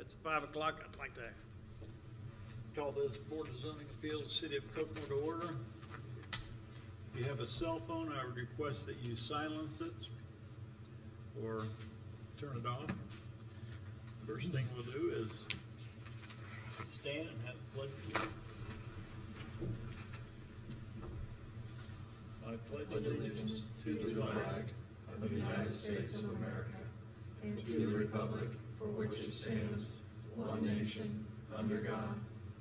It's 5 o'clock. I'd like to call this Board of Zoning Appeals, City of Kokomo to order. If you have a cell phone, I would request that you silence it or turn it off. First thing we'll do is stand and have the pledge of allegiance. I pledge allegiance to the flag of the United States of America and to the republic for which it stands, one nation, under God,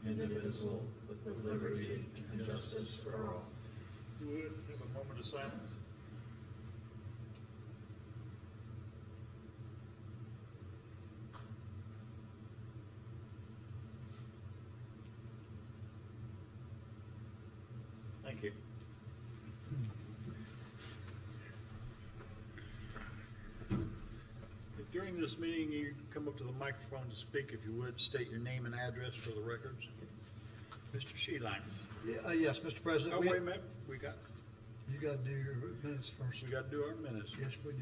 indivisible, with liberty and justice for all. If you would, have a moment of silence. Thank you. If during this meeting you come up to the microphone to speak, if you would, state your name and address for the records. Mr. Sheeline. Yes, Mr. President. Oh, wait a minute, You gotta do your minutes first. we gotta do our minutes. Yes, we do.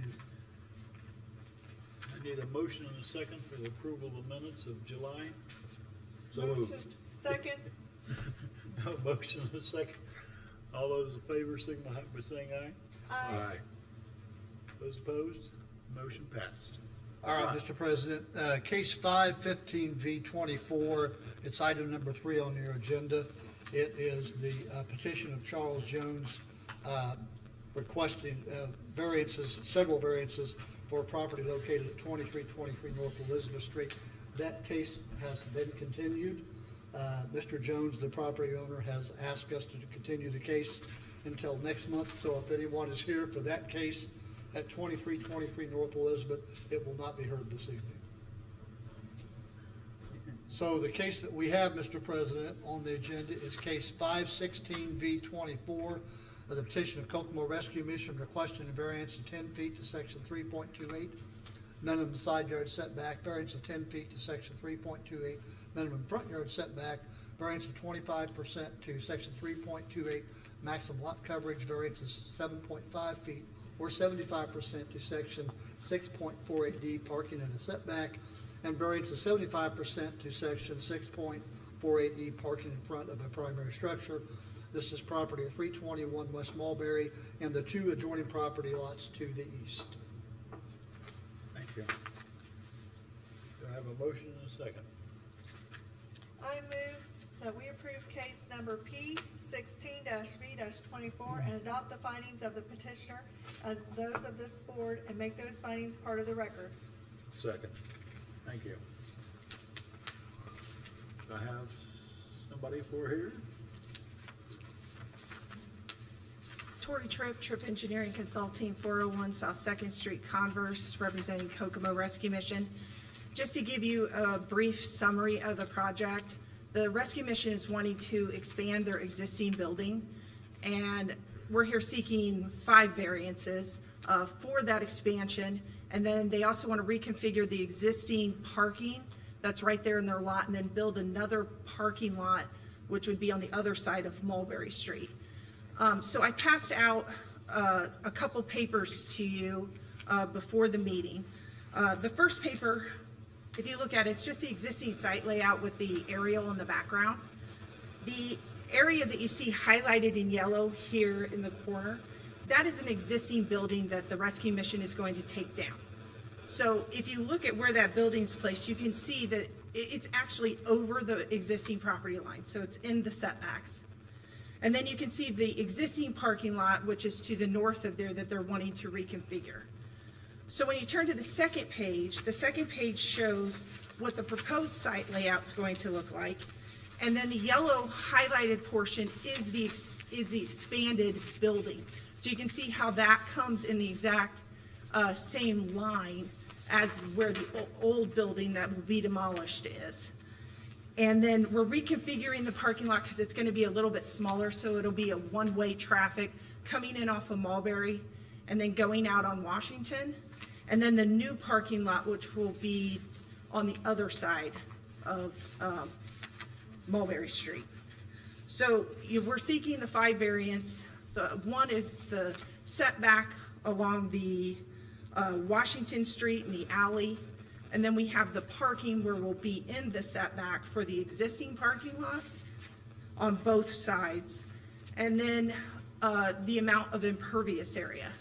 I need a motion and a second for the approval of the minutes of July. So moved. Second. A motion and a second. All those in favor signify by saying aye. Aye. Those opposed, motion passed. All right, Mr. President, case 515V24, it's item number 3 on your agenda. It is the petition of Charles Jones requesting variances, several variances for a property located at 2323 North Elizabeth Street. That case has been continued. Mr. Jones, the property owner, has asked us to continue the case until next month, so if anyone is here for that case at 2323 North Elizabeth, it will not be heard this evening. So the case that we have, Mr. President, on the agenda is case 516V24, the petition of Kokomo Rescue Mission requesting a variance of 10 feet to section 3.28, minimum side yard setback, variance of 10 feet to section 3.28, minimum front yard setback, variance of 25% to section 3.28, maximum lot coverage, variance is 7.5 feet, or 75% to section 6.48D, parking and a setback, and variance of 75% to section 6.48E, parking in front of a primary structure. This is property at 321 West Mulberry and the 2 adjoining property lots to the east. Thank you. Do I have a motion and a second? I move that we approve case number P16-V-24 and adopt the findings of the petitioner as those of this board and make those findings part of the record. Second. Thank you. Do I have somebody for here? Tori Tripp, Tripp Engineering Consulting, 401 South 2nd Street, Converse, representing Kokomo Rescue Mission. Just to give you a brief summary of the project, the Rescue Mission is wanting to expand their existing building, and we're here seeking 5 variances for that expansion. And then they also want to reconfigure the existing parking that's right there in their lot and then build another parking lot, which would be on the other side of Mulberry Street. So I passed out a couple papers to you before the meeting. The first paper, if you look at it, it's just the existing site layout with the aerial in the background. The area that you see highlighted in yellow here in the corner, that is an existing building that the Rescue Mission is going to take down. So if you look at where that building's placed, you can see that it's actually over the existing property line, so it's in the setbacks. And then you can see the existing parking lot, which is to the north of there, that they're wanting to reconfigure. So when you turn to the second page shows what the proposed site layout's going to look like. And then the yellow highlighted portion is the expanded building. So you can see how that comes in the exact same line as where the old building that will be demolished is. And then we're reconfiguring the parking lot because it's going to be a little bit smaller, so it'll be a one-way traffic coming in off of Mulberry and then going out on Washington. And then the new parking lot, which will be on the other side of Mulberry Street. So we're seeking the 5 variants. The one is the setback along the Washington Street and the alley. And then we have the parking where we'll be in the setback for the existing parking lot on both sides. And then the amount of impervious area.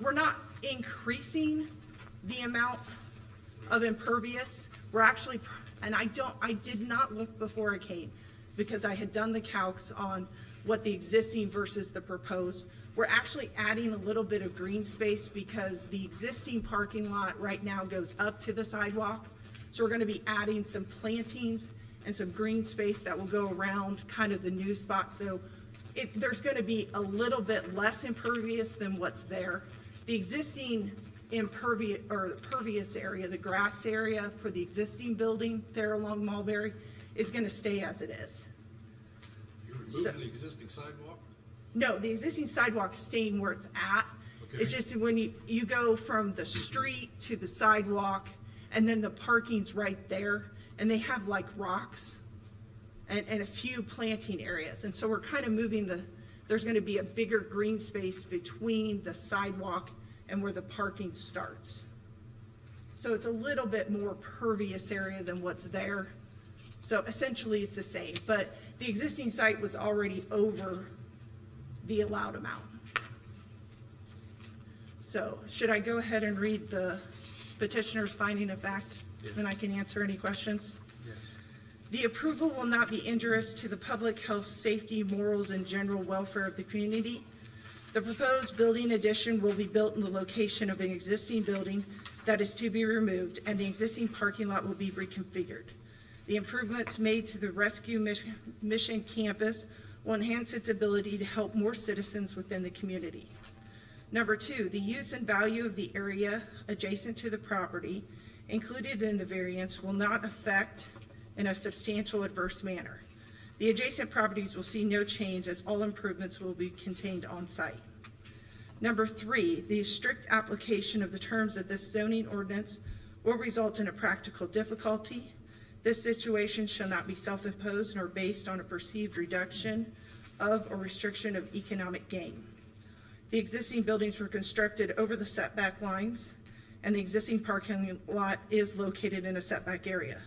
We're not increasing the amount of impervious. We're actually, and I did not look before I came because I had done the calcs on what the existing versus the proposed. We're actually adding a little bit of green space because the existing parking lot right now goes up to the sidewalk. So we're going to be adding some plantings and some green space that will go around kind of the new spot. So there's going to be a little bit less impervious than what's there. The existing pervious area, the grass area for the existing building there along Mulberry is going to stay as it is. You're removing the existing sidewalk? No, the existing sidewalk is staying where it's at. Okay. It's just when you go from the street to the sidewalk, and then the parking's right there, and they have like rocks. and a few planting areas. And so we're kind of moving there's gonna be a bigger green space between the sidewalk and where the parking starts. So it's a little bit more pervious area than what's there. So essentially it's the same, but the existing site was already over the allowed amount. So should I go ahead and read the petitioner's finding of fact? Then I can answer any questions? Yes. The approval will not be injurious to the public health, safety, morals, and general welfare of the community. The proposed building addition will be built in the location of an existing building that is to be removed, and the existing parking lot will be reconfigured. The improvements made to the Rescue Mission campus will enhance its ability to help more citizens within the community. Number two, the use and value of the area adjacent to the property included in the variance will not affect in a substantial adverse manner. The adjacent properties will see no change as all improvements will be contained on site. Number three, the strict application of the terms of this zoning ordinance will result in a practical difficulty. This situation shall not be self-imposed nor based on a perceived reduction of or restriction of economic gain. The existing buildings were constructed over the setback lines, and the existing parking lot is located in a setback area.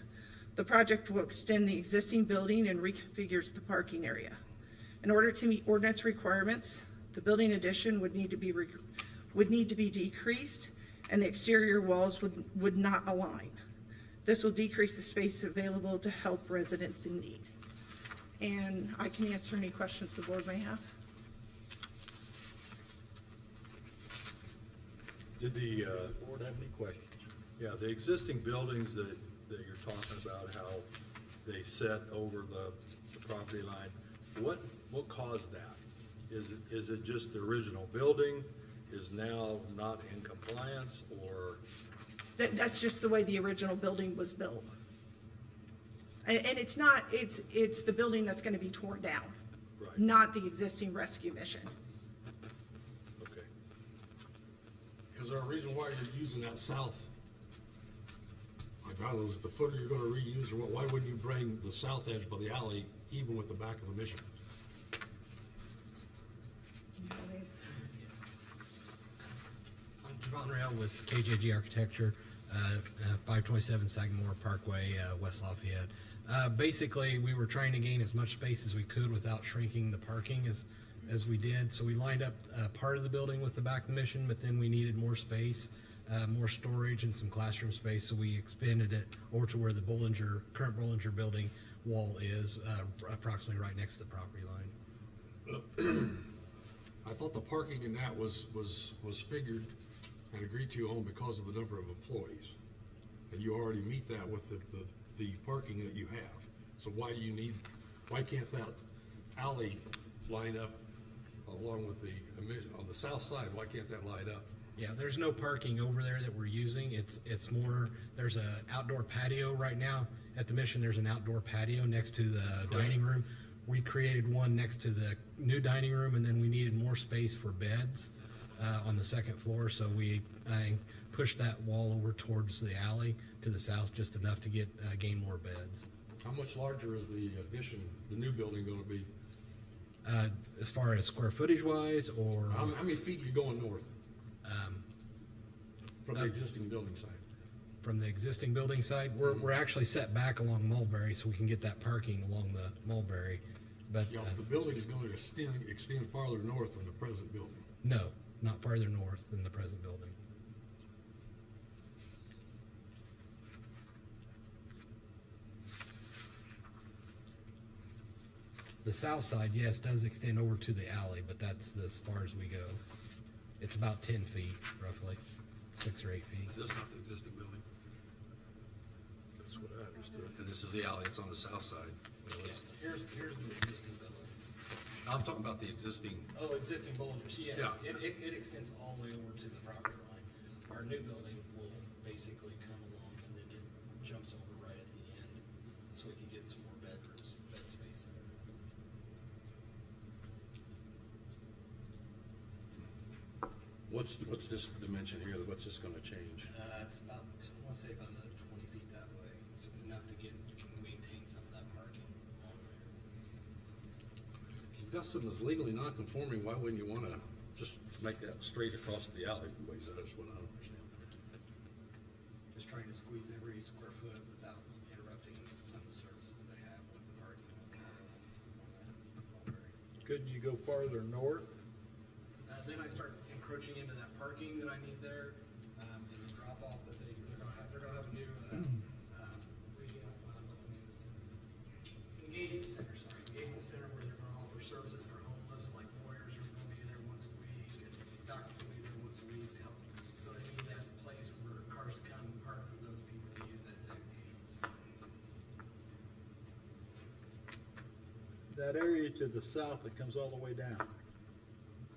The project will extend the existing building and reconfigures the parking area. In order to meet ordinance requirements, the building addition would need to be decreased, and the exterior walls would not align. This will decrease the space available to help residents in need. And I can answer any questions the board may have. Did the, Board have any questions? yeah, the existing buildings that you're talking about, how they set over the property line, what caused that? Is it just the original building is now not in compliance, or? That's just the way the original building was built. And it's not, it's the building that's gonna be torn down, Right. not the existing rescue mission. Okay. Is there a reason why you're using that south? Like, I don't know, is it the footer you're gonna reuse, or what? Why wouldn't you bring the south edge by the alley even with the back of the mission? I'm Javon Rail with KJG Architecture, 527 Sagamore Parkway, West Lafayette. Basically, we were trying to gain as much space as we could without shrinking the parking as we did. So we lined up part of the building with the back of the mission, but then we needed more space, more storage and some classroom space. So we expanded it over to where the current Bollinger building wall is, approximately right next to the property line. I thought the parking in that was figured and agreed to on because of the number of employees. And you already meet that with the parking that you have. So why can't that alley line up along with on the south side? Why can't that line up? Yeah, there's no parking over there that we're using. It's more, there's a outdoor patio right now. At the mission, there's an outdoor patio next to the dining room. We created one next to the new dining room, and then we needed more space for beds on the second floor, so we pushed that wall over towards the alley to the south, just enough to gain more beds. How much larger is the addition, the new building gonna be? As far as square footage wise, or How many feet are you going north from the existing building site? from the existing building side, we're actually set back along Mulberry, so we can get that parking along the Mulberry. But Yeah, the building is going to extend farther north than the present building. no, not farther north than the present building. The south side, yes, does extend over to the alley, but that's as far as we go. It's about 10 feet, roughly, 6 or 8 feet. Is this not the existing building? That's what I understood. And this is the alley, it's on the south side. Here's the existing building. I'm talking about the existing, Oh, existing Bolligers, yes. Yeah. It extends all the way over to the property line. Our new building will basically come along and then it jumps over right at the end, so we can get some more bedrooms, bed space in there. what's this dimension here, what's this gonna change? It's about, I wanna say about another 20 feet that way, so enough to maintain some of that parking along there. Pessim is legally non-conforming, why wouldn't you wanna just make that straight across the alleyways? That's what I don't understand. Just trying to squeeze every square foot without interrupting some of the services they have with the parking lot. Couldn't you go farther north? Then I start encroaching into that parking that I need there, and the drop off that they're gonna have a new, what's the name of this? Engagement center, where they're gonna offer services for homeless, like lawyers are gonna be there once a week, and doctors will be there once a week to help. So they need that place where cars come and park for those people to use that engagement center. That area to the south that comes all the way down,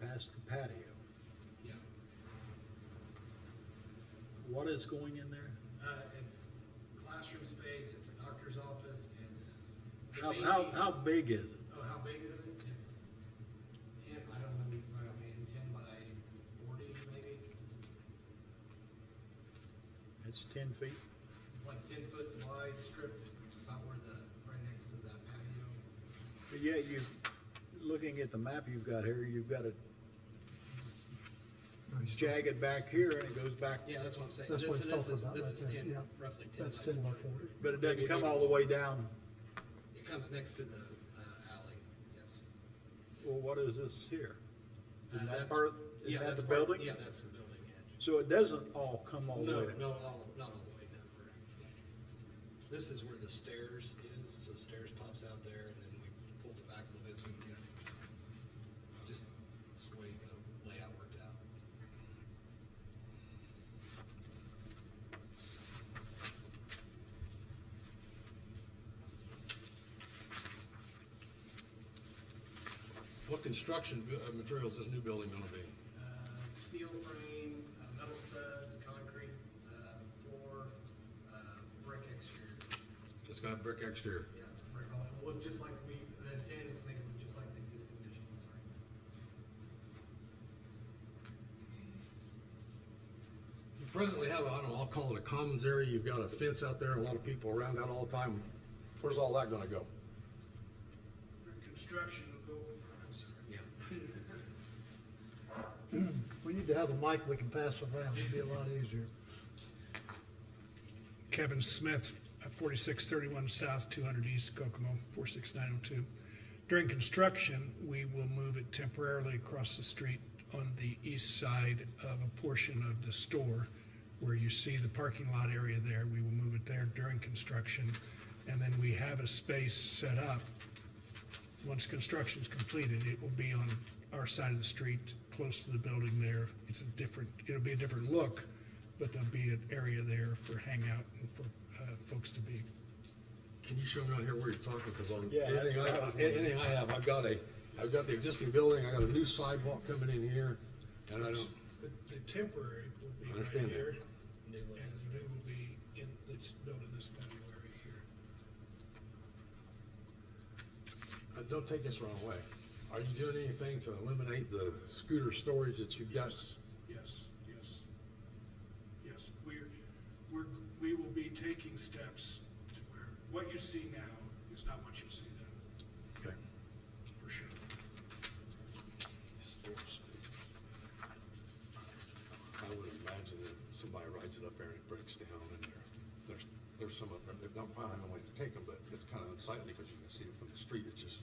past the patio. Yeah. What is going in there? It's classroom space, it's a doctor's office, it's. How big is it? Oh, how big is it? It's 10, I don't know, right offhand, 10 by 40 maybe. It's 10 feet? It's like 10-foot wide strip, about where right next to the patio. But yeah, looking at the map you've got here, you've got a jagged back here and it goes back, Yeah, that's what I'm saying. That's what he's talking about This right is there, 10, yeah. roughly 10 That's by 10 by 40. 40. but it doesn't come all the way down. It comes next to the alley, yes. Well, what is this here? Is that That's- part, is yeah, that that's the part- building? Yeah, that's the building edge. So it doesn't all come all the No, way? not all the way down, correct. This is where the stairs is, so the stairs pops out there, and then we pull it back a little bit so we can get just the way the layout worked out. What construction materials is this new building gonna be? Steel frame, metal studs, concrete, floor, brick exterior. It's got brick exterior. Yeah, brick all, it'll look just like the intent is to make it look just like the existing machines, right? You presently have, I don't know, I'll call it a commons area, you've got a fence out there, and a lot of people around that all the time. Where's all that gonna go? Construction will go, I'm sorry. Yeah. We need to have a mic we can pass around, it'd be a lot easier. Kevin Smith, 4631 South, 200 East, Kokomo, 46902. During construction, we will move it temporarily across the street on the east side of a portion of the store where you see the parking lot area there. We will move it there during construction. And then we have a space set up. Once construction's completed, it will be on our side of the street, close to the building there. It'll be a different look, but there'll be an area there for hangout and for folks to be. Can you show me out here where you're talking, because on Yeah, anything I have, I've got the existing building, I got a new sidewalk coming in here, and I don't, The temporary will be I right understand that. here, and the new will be it's built in this patio area here. don't take this the wrong way. Are you doing anything to eliminate the scooter storage that you've got? Yes. We will be taking steps to where, what you see now is not what you'll see then, Okay. for sure. I would imagine that somebody rides it up there and it breaks down, and there's some up there, they've not found no way to take them, but it's kind of unsightly because you can see it from the street, it's just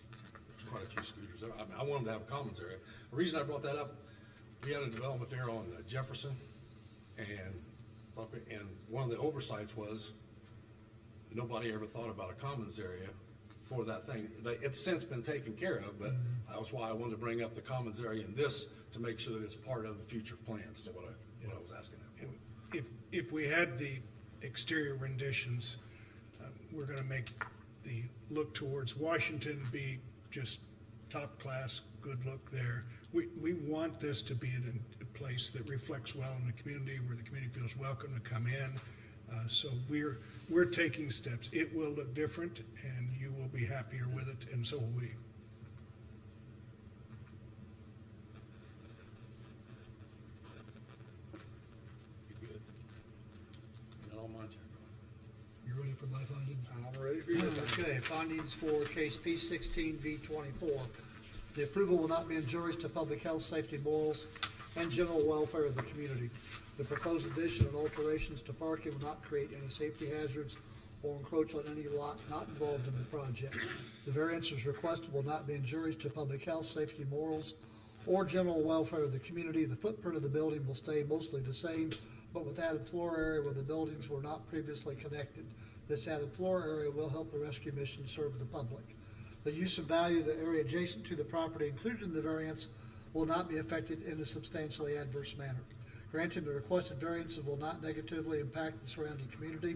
quite a few scooters there. I mean, I want them to have a commons area. The reason I brought that up, we had a development there on Jefferson, and one of the oversights was nobody ever thought about a commons area for that thing. It's since been taken care of, but that was why I wanted to bring up the commons area in this, to make sure that it's part of the future plans, is what I was asking that for. And if we had the exterior renditions, we're gonna make the look towards Washington be just top class, good look there. We want this to be in a place that reflects well in the community, where the community feels welcome to come in. So we're taking steps. It will look different, and you will be happier with it, and so will we. You good? Not on my turn. You ready for my findings? I'm ready for you. Okay, findings for case P16 V24. The approval will not be injurious to public health, safety, morals, and general welfare of the community. The proposed addition and alterations to parking will not create any safety hazards or encroach on any lot not involved in the project. The variances requested will not be injurious to public health, safety, morals, or general welfare of the community. The footprint of the building will stay mostly the same, but with added floor area where the buildings were not previously connected. This added floor area will help the rescue mission serve the public. The use and value of the area adjacent to the property included in the variance will not be affected in a substantially adverse manner. Granting the requested variances will not negatively impact the surrounding community.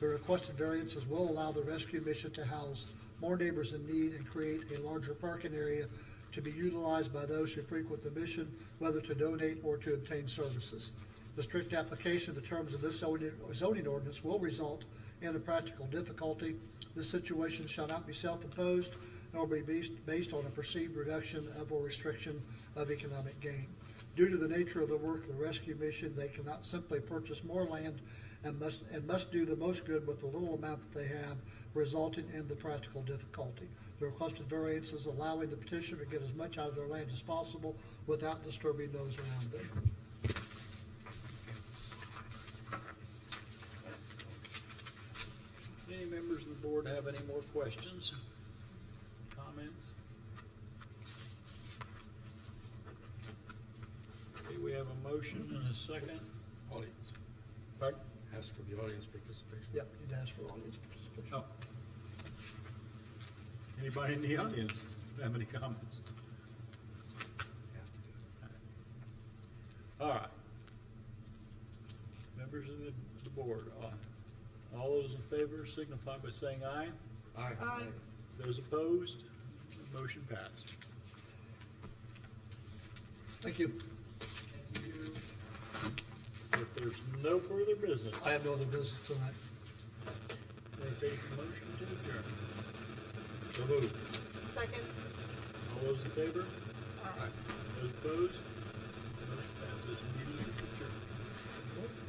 The requested variances will allow the rescue mission to house more neighbors in need and create a larger parking area to be utilized by those who frequent the mission, whether to donate or to obtain services. The strict application of the terms of this zoning ordinance will result in a practical difficulty. This situation shall not be self-imposed nor be based on a perceived reduction of or restriction of economic gain. Due to the nature of the work of the rescue mission, they cannot simply purchase more land and must do the most good with the little amount that they have, resulting in the practical difficulty. The requested variance is allowing the petitioner to get as much out of their land as possible without disturbing those around them. Any members of the board have any more questions, comments? Okay, we have a motion and a second. Audience. Pardon? Ask for the audience participation. Yep, you'd ask for audience participation. Oh. Anybody in the audience have any comments? All right. Members of the board, all those in favor signify by saying aye. Aye. Aye. Those opposed, motion passed. Thank you. If there's no further business, I have no other business tonight. entertain a motion to adjourn. So moved. Second. All those in favor? Aye. Those opposed? Motion passes. Meeting is adjourned.